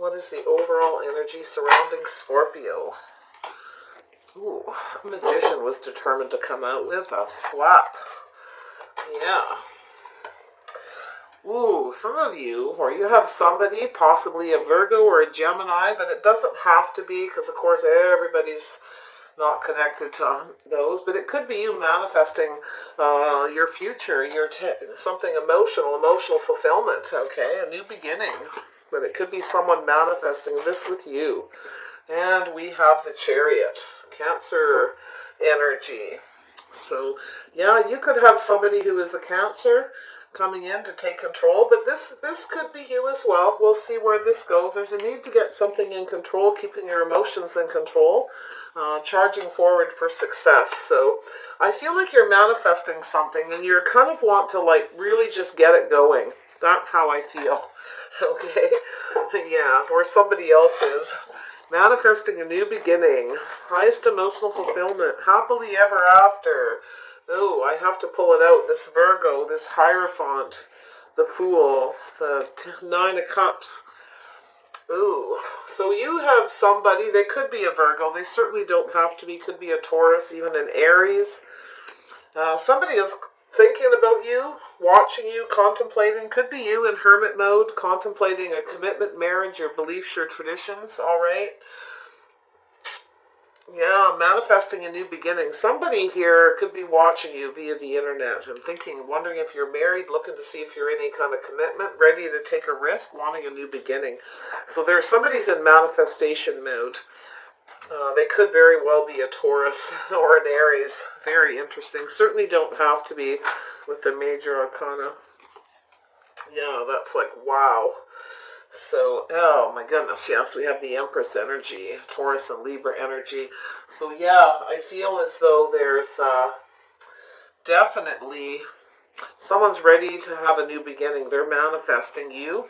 What is the overall energy surrounding Scorpio? Ooh, Magician was determined to come out with a slap. Yeah. Ooh, some of you, or you have somebody, possibly a Virgo or a Gemini, but it doesn't have to be, because of course everybody's not connected to those, but it could be you manifesting your future, something emotional fulfillment, okay, a new beginning. But it could be someone manifesting this with you. And we have the Chariot, Cancer energy. So, yeah, you could have somebody who is a Cancer coming in to take control, but this could be you as well. We'll see where this goes. There's a need to get something in control, keeping your emotions in control, charging forward for success. So I feel like you're manifesting something and you kind of want to like really just get it going. That's how I feel. Okay? Yeah, or somebody else is. Manifesting a new beginning, highest emotional fulfillment, happily ever after. Oh, I have to pull it out. This Virgo, this Hierophant, the Fool, the Nine of Cups. Ooh, so you have somebody, they could be a Virgo, they certainly don't have to be, could be a Taurus, even an Aries. Somebody is thinking about you, watching you, contemplating, could be you in hermit mode, contemplating a commitment, marriage, your beliefs, your traditions, all right? Yeah, manifesting a new beginning. Somebody here could be watching you via the internet and thinking, wondering if you're married, looking to see if you're in any kind of commitment, ready to take a risk, wanting a new beginning. So there's somebody's in manifestation mode. They could very well be a Taurus or an Aries. Very interesting. Certainly don't have to be with the major arcana. Yeah, that's like, wow. So, oh my goodness, yes, we have the Empress energy, Taurus and Libra energy. So yeah, I feel as though there's definitely someone's ready to have a new beginning. They're manifesting you,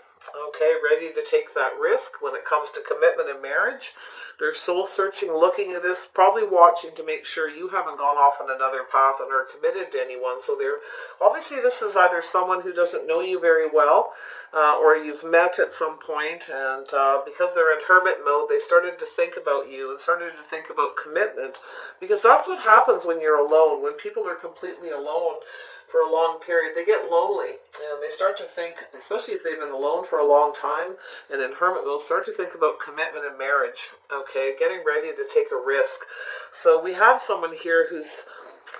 okay, ready to take that risk when it comes to commitment and marriage. They're soul searching, looking at this, probably watching to make sure you haven't gone off on another path and are committed to anyone. So they're obviously, this is either someone who doesn't know you very well, or you've met at some point, and because they're in hermit mode, they started to think about you and started to think about commitment, because that's what happens when you're alone. When people are completely alone for a long period, they get lonely, and they start to think, especially if they've been alone for a long time and in hermit mode, start to think about commitment and marriage, okay, getting ready to take a risk. So we have someone here who's,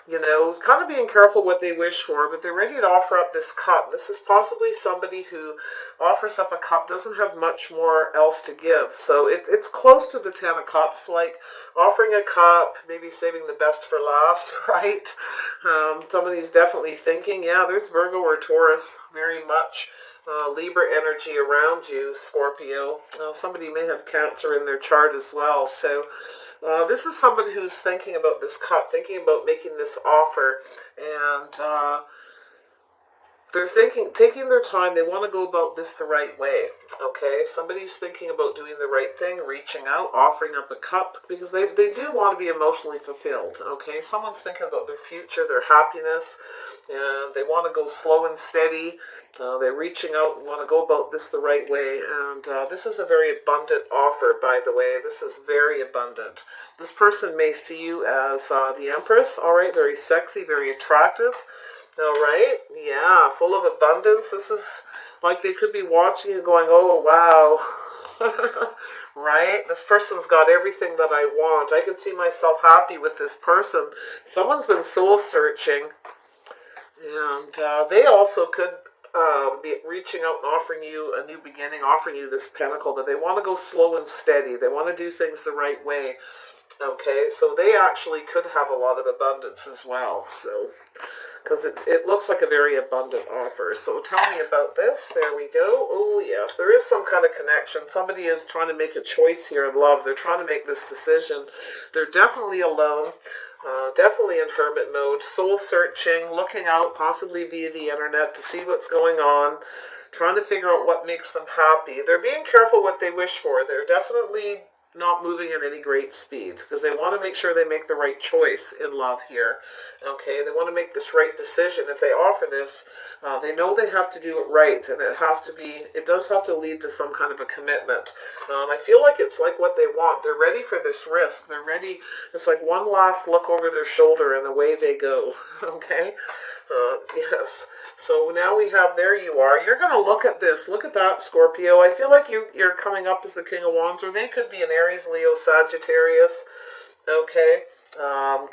you know, kind of being careful what they wish for, but they're ready to offer up this cup. This is possibly somebody who offers up a cup, doesn't have much more else to give. So it's close to the Ten of Cups, like offering a cup, maybe saving the best for last, right? Somebody's definitely thinking, yeah, there's Virgo or Taurus, very much. Libra energy around you, Scorpio. Somebody may have Cancer in their chart as well. So this is somebody who's thinking about this cup, thinking about making this offer, and they're taking their time. They want to go about this the right way, okay? Somebody's thinking about doing the right thing, reaching out, offering up a cup, because they do want to be emotionally fulfilled, okay? Someone's thinking about their future, their happiness, and they want to go slow and steady. They're reaching out and want to go about this the right way, and this is a very abundant offer, by the way. This is very abundant. This person may see you as the Empress, all right? Very sexy, very attractive. All right, yeah, full of abundance. This is like they could be watching you going, oh, wow, right? This person's got everything that I want. I can see myself happy with this person. Someone's been soul searching, and they also could be reaching out and offering you a new beginning, offering you this pentacle, but they want to go slow and steady. They want to do things the right way. Okay, so they actually could have a lot of abundance as well. So, because it looks like a very abundant offer. So tell me about this. There we go. Oh, yes, there is some kind of connection. Somebody is trying to make a choice here in love. They're trying to make this decision. They're definitely alone, definitely in hermit mode, soul searching, looking out, possibly via the internet to see what's going on, trying to figure out what makes them happy. They're being careful what they wish for. They're definitely not moving at any great speed, because they want to make sure they make the right choice in love here. Okay, they want to make this right decision. If they offer this, they know they have to do it right, and it does have to lead to some kind of a commitment. I feel like it's like what they want. They're ready for this risk. They're ready. It's like one last look over their shoulder and away they go. Okay? Yes. So now we have, there you are. You're going to look at this. Look at that, Scorpio. I feel like you're coming up as the King of Wands, or they could be an Aries, Leo, Sagittarius. Okay.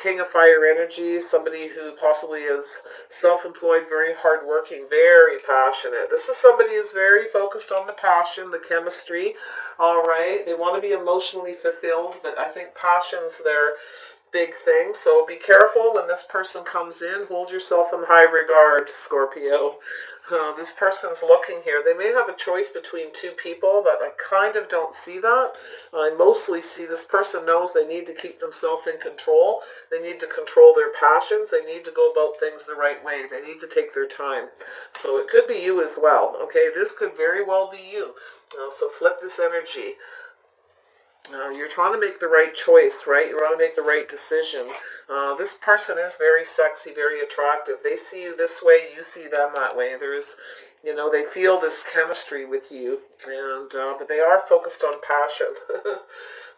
King of Fire energy, somebody who possibly is self-employed, very hardworking, very passionate. This is somebody who's very focused on the passion, the chemistry. All right. They want to be emotionally fulfilled, but I think passion's their big thing. So be careful when this person comes in. Hold yourself in high regard, Scorpio. This person's looking here. They may have a choice between two people, but I kind of don't see that. I mostly see this person knows they need to keep themselves in control. They need to control their passions. They need to go about things the right way. They need to take their time. So it could be you as well. Okay, this could very well be you. So flip this energy. You're trying to make the right choice, right? You want to make the right decision. This person is very sexy, very attractive. They see you this way, you see them that way. They feel this chemistry with you, and but they are focused on passion.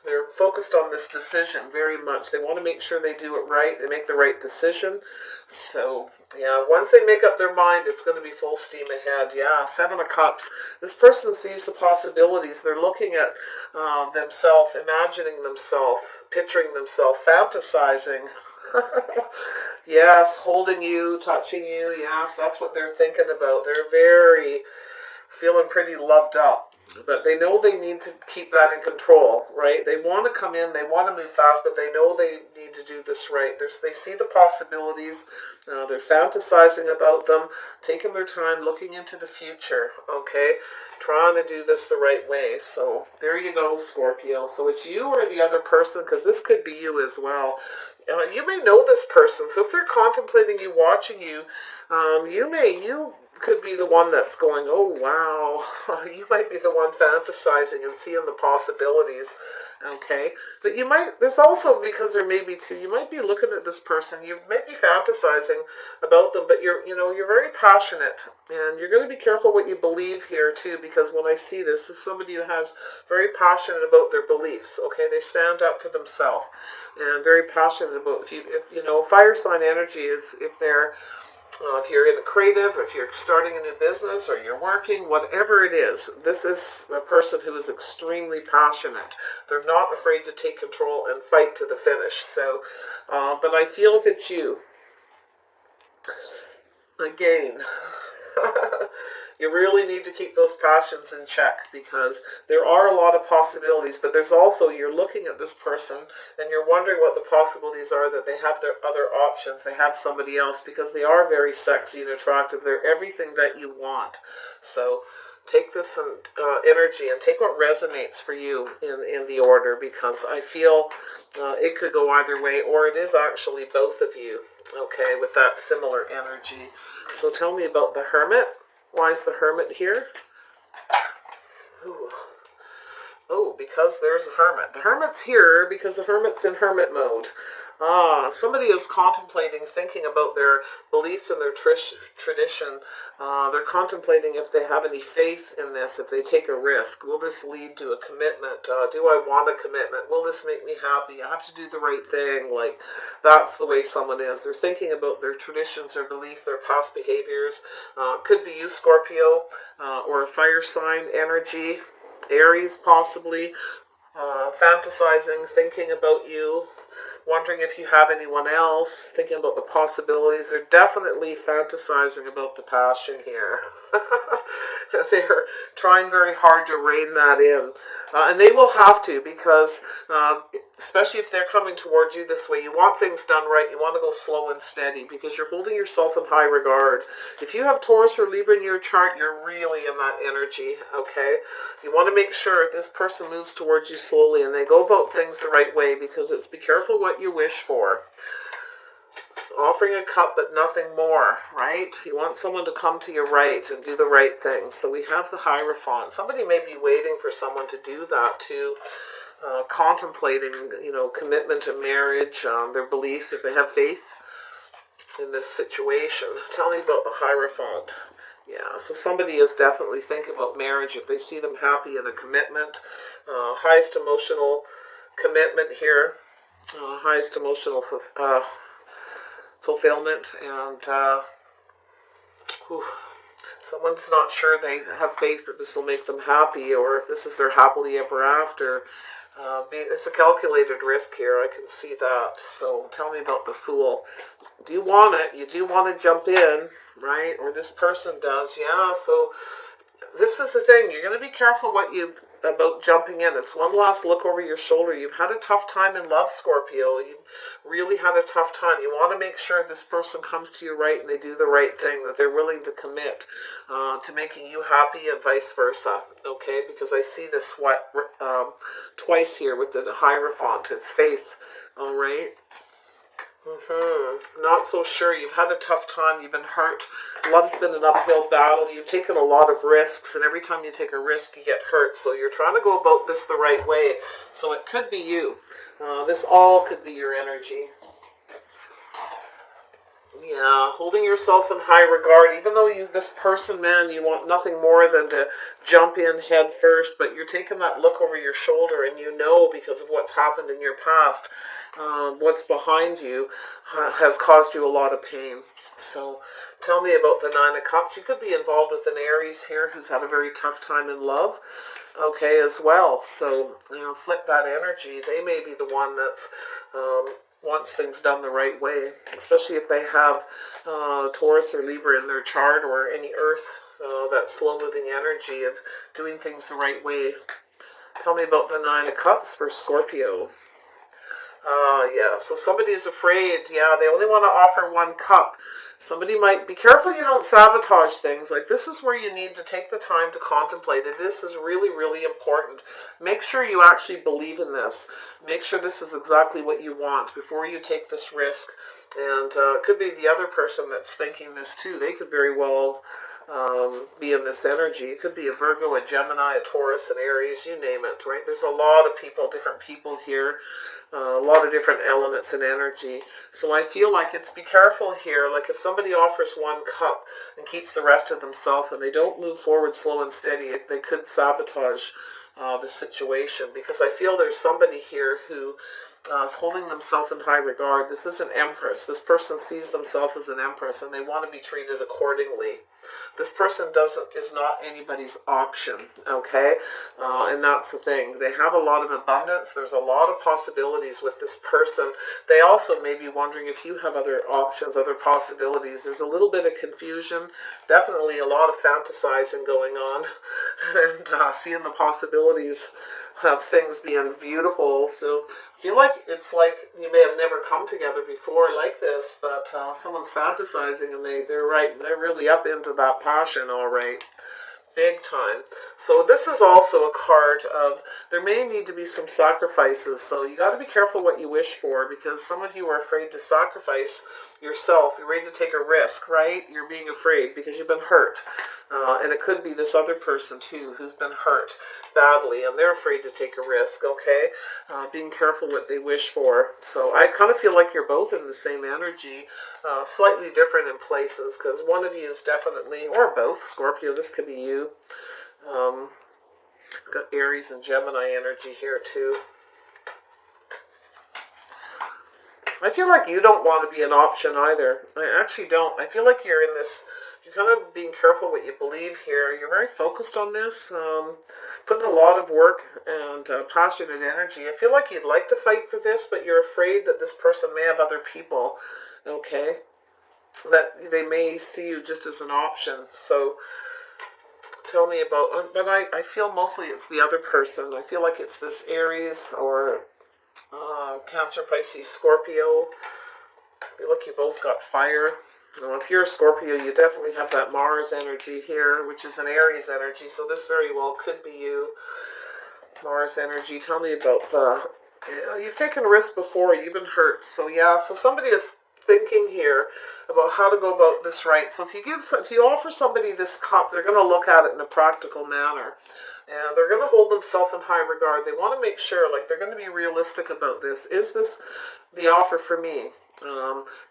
They're focused on this decision very much. They want to make sure they do it right. They make the right decision. So, yeah, once they make up their mind, it's going to be full steam ahead. Yeah, Seven of Cups. This person sees the possibilities. They're looking at themselves, imagining themselves, picturing themselves, fantasizing. Yes, holding you, touching you. Yes, that's what they're thinking about. They're feeling pretty loved up. But they know they need to keep that in control, right? They want to come in, they want to move fast, but they know they need to do this right. They see the possibilities, they're fantasizing about them, taking their time, looking into the future, okay? Trying to do this the right way. So there you go, Scorpio. So it's you or the other person, because this could be you as well. You may know this person, so if they're contemplating you, watching you, you could be the one that's going, oh wow, you might be the one fantasizing and seeing the possibilities, okay? But there's also, because there may be two, you might be looking at this person, you might be fantasizing about them, but you're very passionate, and you're going to be careful what you believe here too, because when I see this is somebody who has very passionate about their beliefs, okay? They stand up for themselves, and very passionate about, fire sign energy is if you're in the creative, if you're starting a new business, or you're working, whatever it is, this is a person who is extremely passionate. They're not afraid to take control and fight to the finish. So, but I feel if it's you, again, you really need to keep those passions in check, because there are a lot of possibilities, but there's also, you're looking at this person and you're wondering what the possibilities are, that they have their other options, they have somebody else, because they are very sexy and attractive. They're everything that you want. So take this energy and take what resonates for you in the order, because I feel it could go either way, or it is actually both of you, okay, with that similar energy. So tell me about the Hermit. Why is the Hermit here? Ooh. Oh, because there's a Hermit. The Hermit's here because the Hermit's in Hermit mode. Somebody is contemplating, thinking about their beliefs and their tradition. They're contemplating if they have any faith in this, if they take a risk. Will this lead to a commitment? Do I want a commitment? Will this make me happy? I have to do the right thing. Like, that's the way someone is. They're thinking about their traditions, their belief, their past behaviors. Could be you, Scorpio, or a fire sign energy, Aries possibly, fantasizing, thinking about you, wondering if you have anyone else, thinking about the possibilities. They're definitely fantasizing about the passion here. They're trying very hard to rein that in. And they will have to, because especially if they're coming towards you this way, you want things done right. You want to go slow and steady, because you're holding yourself in high regard. If you have Taurus or Libra in your chart, you're really in that energy, okay? You want to make sure if this person moves towards you slowly and they go about things the right way, because it's be careful what you wish for. Offering a cup but nothing more, right? You want someone to come to your right and do the right thing. So we have the Hierophant. Somebody may be waiting for someone to do that too. contemplating, commitment and marriage, their beliefs, if they have faith in this situation. Tell me about the Hierophant. Yeah, so somebody is definitely thinking about marriage if they see them happy in a commitment. Highest emotional commitment here. Highest emotional fulfillment. And someone's not sure they have faith that this will make them happy, or if this is their happily ever after. It's a calculated risk here. I can see that. So tell me about the Fool. Do you want it? You do want to jump in, right? Or this person does. Yeah, so this is the thing. You're going to be careful about jumping in. It's one last look over your shoulder. You've had a tough time in love, Scorpio. You really had a tough time. You want to make sure this person comes to you right and they do the right thing, that they're willing to commit to making you happy and vice versa, okay? Because I see this twice here with the Hierophant. It's faith, all right? Not so sure. You've had a tough time. You've been hurt. Love's been an uphill battle. You've taken a lot of risks, and every time you take a risk, you get hurt. So you're trying to go about this the right way. So it could be you. This all could be your energy. Yeah, holding yourself in high regard, even though this person, man, you want nothing more than to jump in head first, but you're taking that look over your shoulder, and you know, because of what's happened in your past, what's behind you has caused you a lot of pain. So tell me about the Nine of Cups. You could be involved with an Aries here who's had a very tough time in love, okay, as well. So, flip that energy. They may be the one that's wants things done the right way, especially if they have Taurus or Libra in their chart, or any Earth, that slow-moving energy of doing things the right way. Tell me about the Nine of Cups for Scorpio. Yeah, so somebody's afraid. Yeah, they only want to offer one cup. Somebody might be careful you don't sabotage things. Like, this is where you need to take the time to contemplate it. This is really, really important. Make sure you actually believe in this. Make sure this is exactly what you want before you take this risk. And it could be the other person that's thinking this too. They could very well be in this energy. It could be a Virgo, a Gemini, a Taurus, an Aries, you name it, right? There's a lot of people, different people here, a lot of different elements and energy. So I feel like it's be careful here. Like, if somebody offers one cup and keeps the rest of themselves, and they don't move forward slow and steady, they could sabotage the situation, because I feel there's somebody here who is holding themselves in high regard. This is an Empress. This person sees themselves as an Empress, and they want to be treated accordingly. This person is not anybody's option, okay? And that's the thing. They have a lot of abundance. There's a lot of possibilities with this person. They also may be wondering if you have other options, other possibilities. There's a little bit of confusion, definitely a lot of fantasizing going on, and seeing the possibilities of things being beautiful. So I feel like it's like you may have never come together before like this, but someone's fantasizing, and they're right. They're really up into that passion, all right. Big time. So this is also a card of, there may need to be some sacrifices. So you got to be careful what you wish for, because some of you are afraid to sacrifice yourself. You're ready to take a risk, right? You're being afraid because you've been hurt. And it could be this other person too who's been hurt badly, and they're afraid to take a risk, okay? Being careful what they wish for. So I kind of feel like you're both in the same energy, slightly different in places, because one of you is definitely, or both, Scorpio, this could be you. Got Aries and Gemini energy here too. I feel like you don't want to be an option either. I actually don't. I feel like you're in this, you're kind of being careful what you believe here. You're very focused on this, putting a lot of work and passionate energy. I feel like you'd like to fight for this, but you're afraid that this person may have other people, okay? That they may see you just as an option. So tell me about, but I feel mostly it's the other person. I feel like it's this Aries or Cancer, Pisces, Scorpio. I feel like you both got fire. If you're a Scorpio, you definitely have that Mars energy here, which is an Aries energy, so this very well could be you. Mars energy. Tell me about you've taken risks before, you've been hurt. So yeah, so somebody is thinking here about how to go about this right. So if you offer somebody this cup, they're going to look at it in a practical manner. And they're going to hold themselves in high regard. They want to make sure, like, they're going to be realistic about this. Is this the offer for me?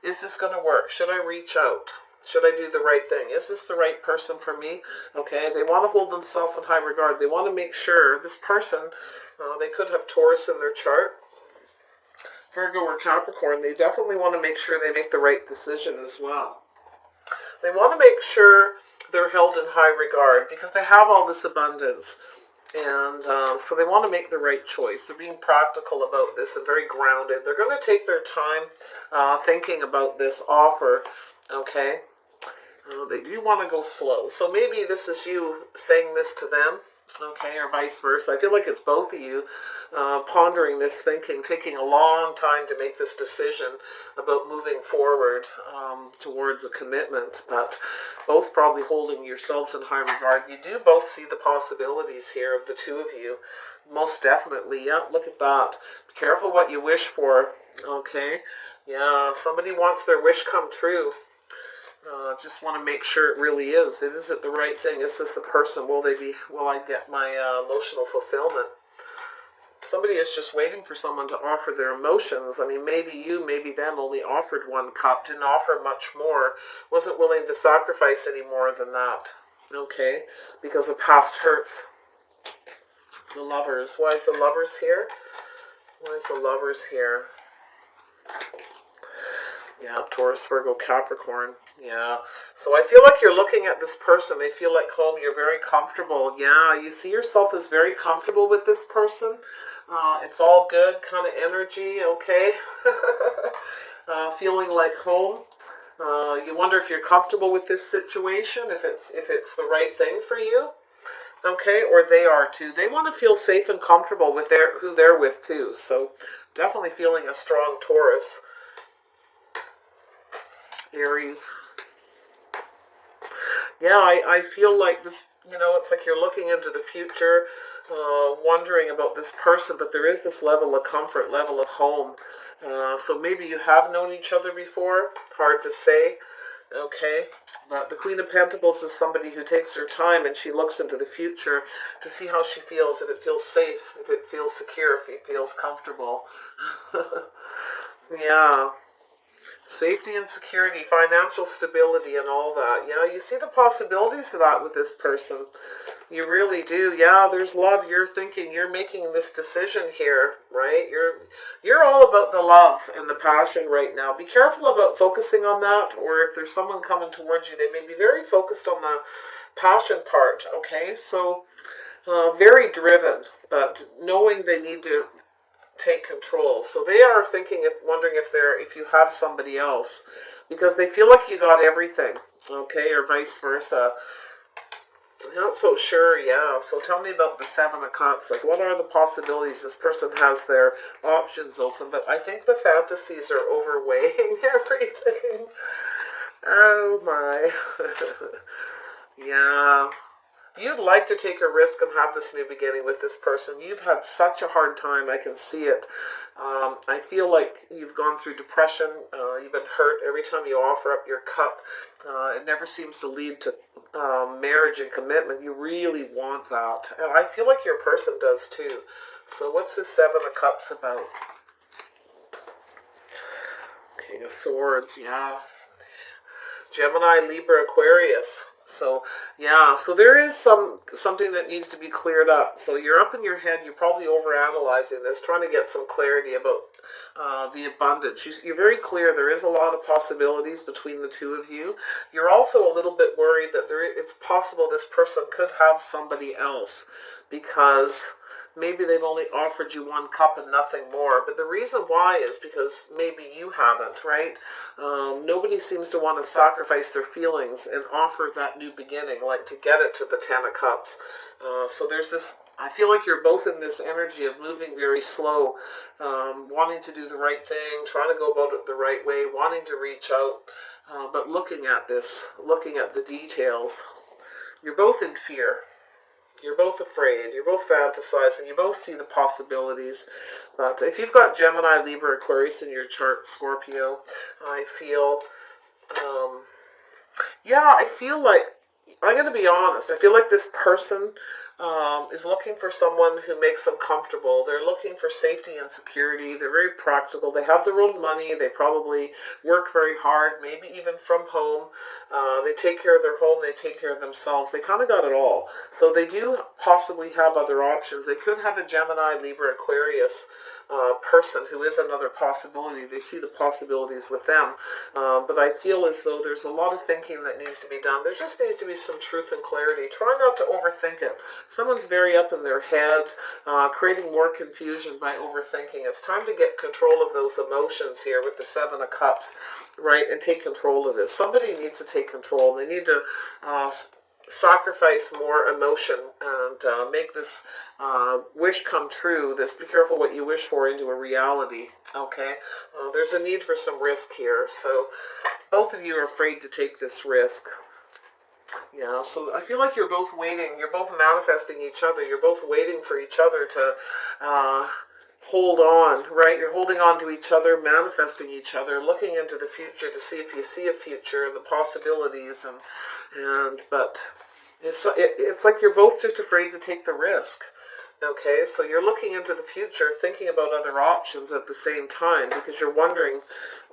Is this going to work? Should I reach out? Should I do the right thing? Is this the right person for me? Okay, they want to hold themselves in high regard. They want to make sure this person, they could have Taurus in their chart, Virgo or Capricorn. They definitely want to make sure they make the right decision as well. They want to make sure they're held in high regard because they have all this abundance. And so they want to make the right choice. They're being practical about this and very grounded. They're going to take their time thinking about this offer, okay? They do want to go slow. So maybe this is you saying this to them, okay, or vice versa. I feel like it's both of you pondering this thinking, taking a long time to make this decision about moving forward towards a commitment, but both probably holding yourselves in high regard. You do both see the possibilities here of the two of you. Most definitely. Yeah, look at that. Be careful what you wish for, okay? Yeah, somebody wants their wish come true. Just want to make sure it really is. Is it the right thing? Is this the person? Will I get my emotional fulfillment? Somebody is just waiting for someone to offer their emotions. I mean, maybe you, maybe them only offered one cup, didn't offer much more, wasn't willing to sacrifice any more than that. Okay? Because of past hurts. The Lovers. Why is the Lovers here? Why is the Lovers here? Yeah, Taurus, Virgo, Capricorn. Yeah. So I feel like you're looking at this person. They feel like home. You're very comfortable. Yeah, you see yourself as very comfortable with this person. It's all good kind of energy, okay? Feeling like home. You wonder if you're comfortable with this situation, if it's the right thing for you. Okay, or they are too. They want to feel safe and comfortable with who they're with too. So definitely feeling a strong Taurus. Aries. Yeah, I feel like this, it's like you're looking into the future, wondering about this person, but there is this level of comfort, level of home. So maybe you have known each other before, hard to say, okay? But the Queen of Pentacles is somebody who takes her time and she looks into the future to see how she feels, if it feels safe, if it feels secure, if it feels comfortable. Yeah. Safety and security, financial stability and all that. Yeah, you see the possibilities of that with this person. You really do. Yeah, there's love. You're thinking, you're making this decision here, right? You're all about the love and the passion right now. Be careful about focusing on that, or if there's someone coming towards you, they may be very focused on the passion part, okay? So, very driven, but knowing they need to take control. So they are thinking, wondering if you have somebody else, because they feel like you got everything, okay, or vice versa. Not so sure, yeah. So tell me about the Seven of Cups. Like, what are the possibilities? This person has their options open, but I think the fantasies are overweighing everything. Oh my. Yeah. You'd like to take a risk and have this new beginning with this person. You've had such a hard time. I can see it. I feel like you've gone through depression. You've been hurt every time you offer up your cup. It never seems to lead to marriage and commitment. You really want that. And I feel like your person does too. So what's this Seven of Cups about? King of Swords, yeah. Gemini, Libra, Aquarius. So, yeah, so there is something that needs to be cleared up. So you're up in your head, you're probably overanalyzing this, trying to get some clarity about the abundance. You're very clear there is a lot of possibilities between the two of you. You're also a little bit worried that it's possible this person could have somebody else, because maybe they've only offered you one cup and nothing more. But the reason why is because maybe you haven't, right? Nobody seems to want to sacrifice their feelings and offer that new beginning, like to get it to the Ten of Cups. So there's this, I feel like you're both in this energy of moving very slow, wanting to do the right thing, trying to go about it the right way, wanting to reach out, but looking at this, looking at the details. You're both in fear. You're both afraid, you're both fantasizing, you both see the possibilities. But if you've got Gemini, Libra, Aquarius in your chart, Scorpio, I feel, I feel like I'm going to be honest. I feel like this person is looking for someone who makes them comfortable. They're looking for safety and security. They're very practical. They have their own money. They probably work very hard, maybe even from home. They take care of their home. They take care of themselves. They kind of got it all. So they do possibly have other options. They could have a Gemini, Libra, Aquarius person who is another possibility. They see the possibilities with them. But I feel as though there's a lot of thinking that needs to be done. There just needs to be some truth and clarity. Try not to overthink it. Someone's very up in their head, creating more confusion by overthinking. It's time to get control of those emotions here with the Seven of Cups, right, and take control of this. Somebody needs to take control. They need to sacrifice more emotion and make this wish come true, this be careful what you wish for, into a reality, okay? There's a need for some risk here, so both of you are afraid to take this risk. Yeah, so I feel like you're both waiting, you're both manifesting each other, you're both waiting for each other to hold on, right? You're holding on to each other, manifesting each other, looking into the future to see if you see a future and the possibilities, but it's like you're both just afraid to take the risk. Okay, so you're looking into the future, thinking about other options at the same time, because you're wondering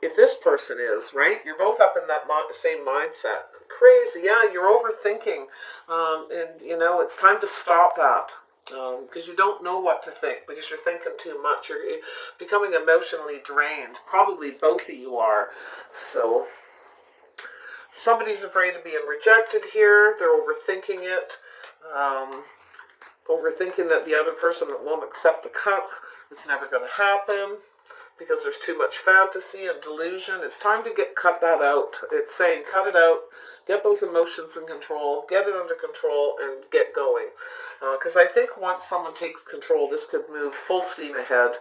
if this person is, right? You're both up in that same mindset. Crazy, yeah, you're overthinking, and, you know, it's time to stop that, because you don't know what to think, because you're thinking too much. You're becoming emotionally drained. Probably both of you are, so somebody's afraid of being rejected here. They're overthinking it. Overthinking that the other person won't accept the cup. It's never going to happen because there's too much fantasy and delusion. It's time to cut that out. It's saying cut it out, get those emotions in control, get it under control, and get going. Because I think once someone takes control, this could move full steam ahead.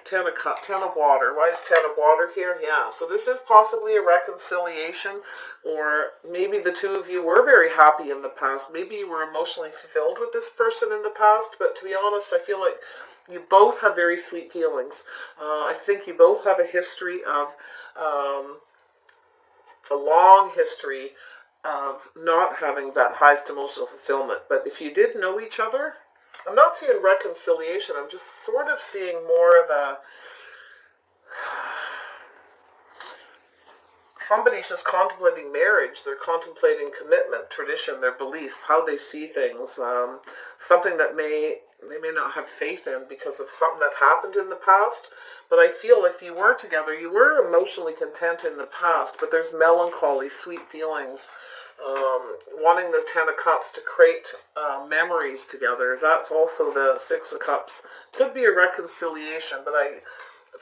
Ten of water. Why is Ten of water here? Yeah, so this is possibly a reconciliation, or maybe the two of you were very happy in the past. Maybe you were emotionally fulfilled with this person in the past, but to be honest, I feel like you both have very sweet feelings. I think you both have a history of, a long history of not having that highest emotional fulfillment. But if you did know each other, I'm not seeing reconciliation. I'm just sort of seeing more of a... Somebody's just contemplating marriage. They're contemplating commitment, tradition, their beliefs, how they see things. Something that they may not have faith in because of something that happened in the past. But I feel if you were together, you were emotionally content in the past, but there's melancholy, sweet feelings. Wanting the Ten of Cups to create memories together. That's also the Six of Cups. Could be a reconciliation, but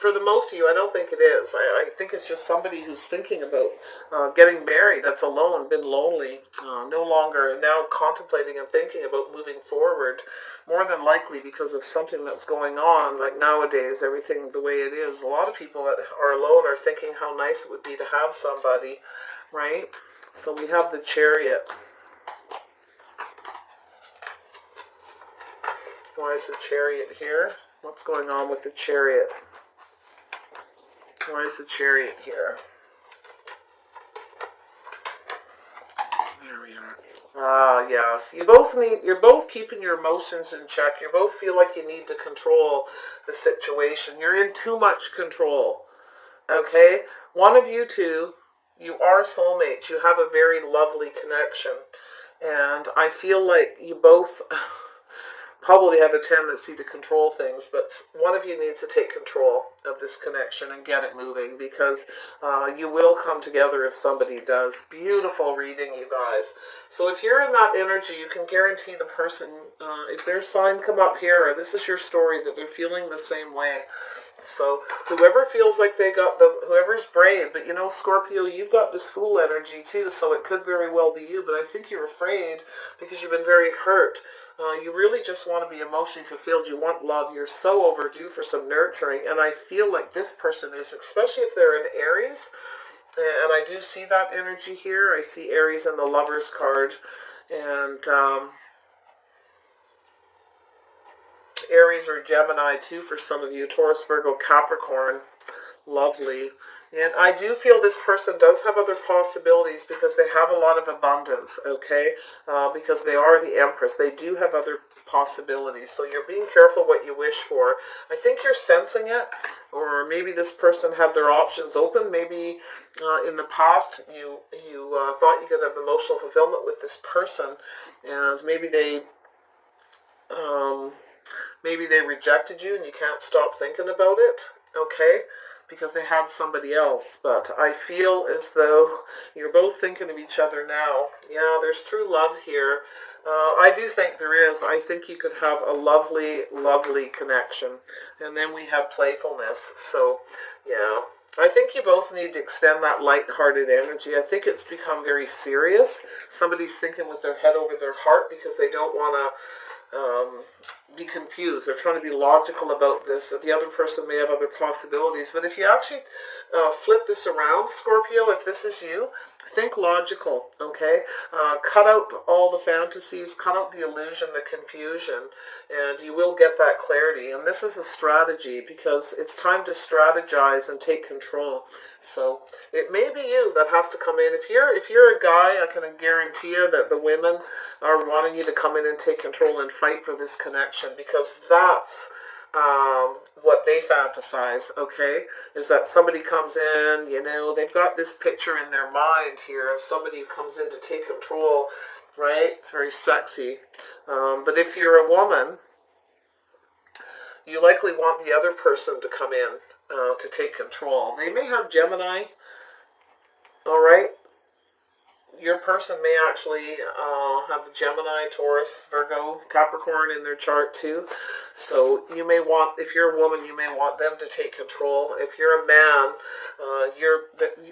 for the most of you, I don't think it is. I think it's just somebody who's thinking about getting married, that's alone, been lonely, no longer, and now contemplating and thinking about moving forward, more than likely because of something that's going on, like nowadays, everything the way it is. A lot of people that are alone are thinking how nice it would be to have somebody, right? So we have the Chariot. Why is the Chariot here? What's going on with the Chariot? Why is the Chariot here? There we are. Ah, yes. You're both keeping your emotions in check. You both feel like you need to control the situation. You're in too much control. Okay? One of you two, you are soulmates. You have a very lovely connection. And I feel like you both probably have a tendency to control things, but one of you needs to take control of this connection and get it moving, because you will come together if somebody does. Beautiful reading, you guys. So if you're in that energy, you can guarantee the person, if their sign come up here, or this is your story, that they're feeling the same way. So whoever feels like they got whoever's brave, but you know, Scorpio, you've got this Fool energy too, so it could very well be you, but I think you're afraid because you've been very hurt. You really just want to be emotionally fulfilled. You want love. You're so overdue for some nurturing, and I feel like this person is, especially if they're in Aries, and I do see that energy here. I see Aries in the Lover's card, and Aries or Gemini too for some of you. Taurus, Virgo, Capricorn. Lovely. And I do feel this person does have other possibilities because they have a lot of abundance, okay? Because they are the Empress. They do have other possibilities. So you're being careful what you wish for. I think you're sensing it, or maybe this person had their options open. Maybe in the past you thought you could have emotional fulfillment with this person, and maybe they rejected you and you can't stop thinking about it, okay? Because they had somebody else. But I feel as though you're both thinking of each other now. Yeah, there's true love here. I do think there is. I think you could have a lovely, lovely connection. And then we have playfulness. So, yeah. I think you both need to extend that light-hearted energy. I think it's become very serious. Somebody's thinking with their head over their heart because they don't want to be confused. They're trying to be logical about this, that the other person may have other possibilities. But if you actually flip this around, Scorpio, if this is you, think logical, okay? Cut out all the fantasies, cut out the illusion, the confusion, and you will get that clarity. And this is a strategy because it's time to strategize and take control. So it may be you that has to come in. If you're a guy, I can guarantee you that the women are wanting you to come in and take control and fight for this connection, because that's what they fantasize, okay, is that somebody comes in, they've got this picture in their mind here of somebody who comes in to take control, right? It's very sexy. But if you're a woman, you likely want the other person to come in to take control. They may have Gemini, all right? Your person may actually have the Gemini, Taurus, Virgo, Capricorn in their chart too. So you may want, if you're a woman, you may want them to take control. If you're a man,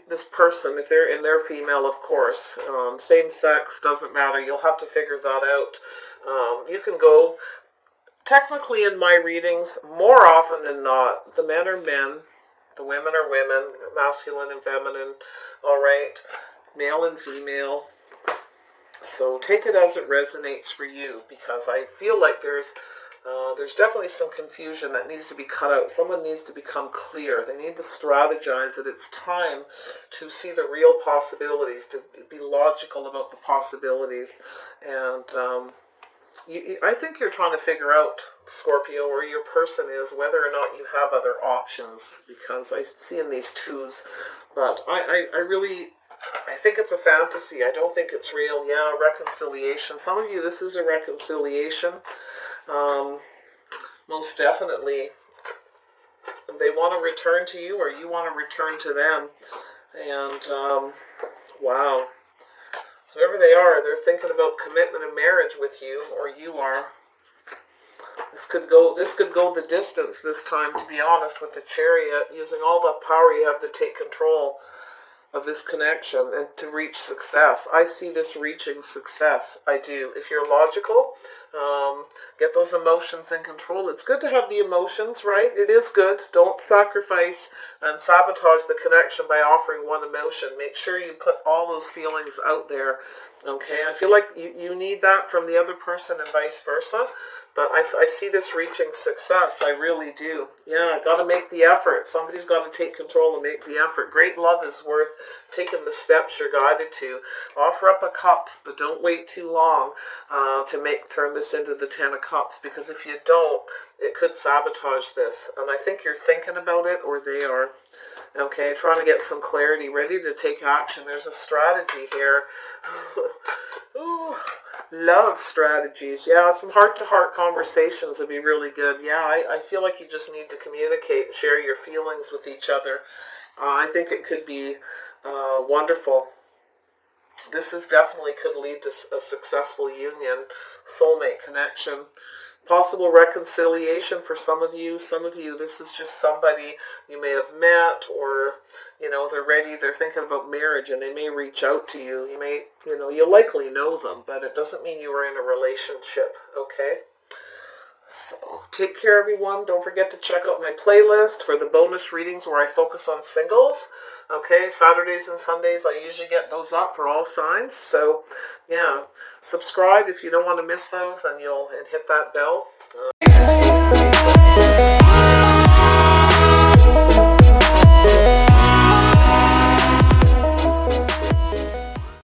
this person, if they're in their female, of course, same sex, doesn't matter. You'll have to figure that out. You can go, technically in my readings, more often than not, the men are men, the women are women, masculine and feminine, all right? Male and female. So take it as it resonates for you, because I feel like there's definitely some confusion that needs to be cut out. Someone needs to become clear. They need to strategize that it's time to see the real possibilities, to be logical about the possibilities. And I think you're trying to figure out, Scorpio, where your person is, whether or not you have other options, because I see in these twos. But I think it's a fantasy. I don't think it's real. Yeah, reconciliation. Some of you, this is a reconciliation. Most definitely. They want to return to you, or you want to return to them. And, wow. Whoever they are, they're thinking about commitment and marriage with you, or you are. This could go the distance this time, to be honest, with the Chariot, using all the power you have to take control of this connection and to reach success. I see this reaching success. I do. If you're logical, get those emotions in control. It's good to have the emotions, right? It is good. Don't sacrifice and sabotage the connection by offering one emotion. Make sure you put all those feelings out there, okay? I feel like you need that from the other person and vice versa. But I see this reaching success. I really do. Yeah, got to make the effort. Somebody's got to take control and make the effort. Great love is worth taking the steps you're guided to. Offer up a cup, but don't wait too long to turn this into the 10 of Cups. Because if you don't, it could sabotage this. And I think you're thinking about it, or they are. Okay, trying to get some clarity, ready to take action. There's a strategy here. Ooh, love strategies. Yeah, some heart-to-heart conversations would be really good. Yeah, I feel like you just need to communicate, share your feelings with each other. I think it could be wonderful. This is definitely could lead to a successful union, soulmate connection. Possible reconciliation for some of you. Some of you, this is just somebody you may have met, or, they're ready, they're thinking about marriage, and they may reach out to you. You may, you'll likely know them, but it doesn't mean you are in a relationship, okay? So, take care, everyone. Don't forget to check out my playlist for the bonus readings where I focus on singles. Okay, Saturdays and Sundays, I usually get those up for all signs. So, yeah, subscribe if you don't want to miss those, and hit that bell.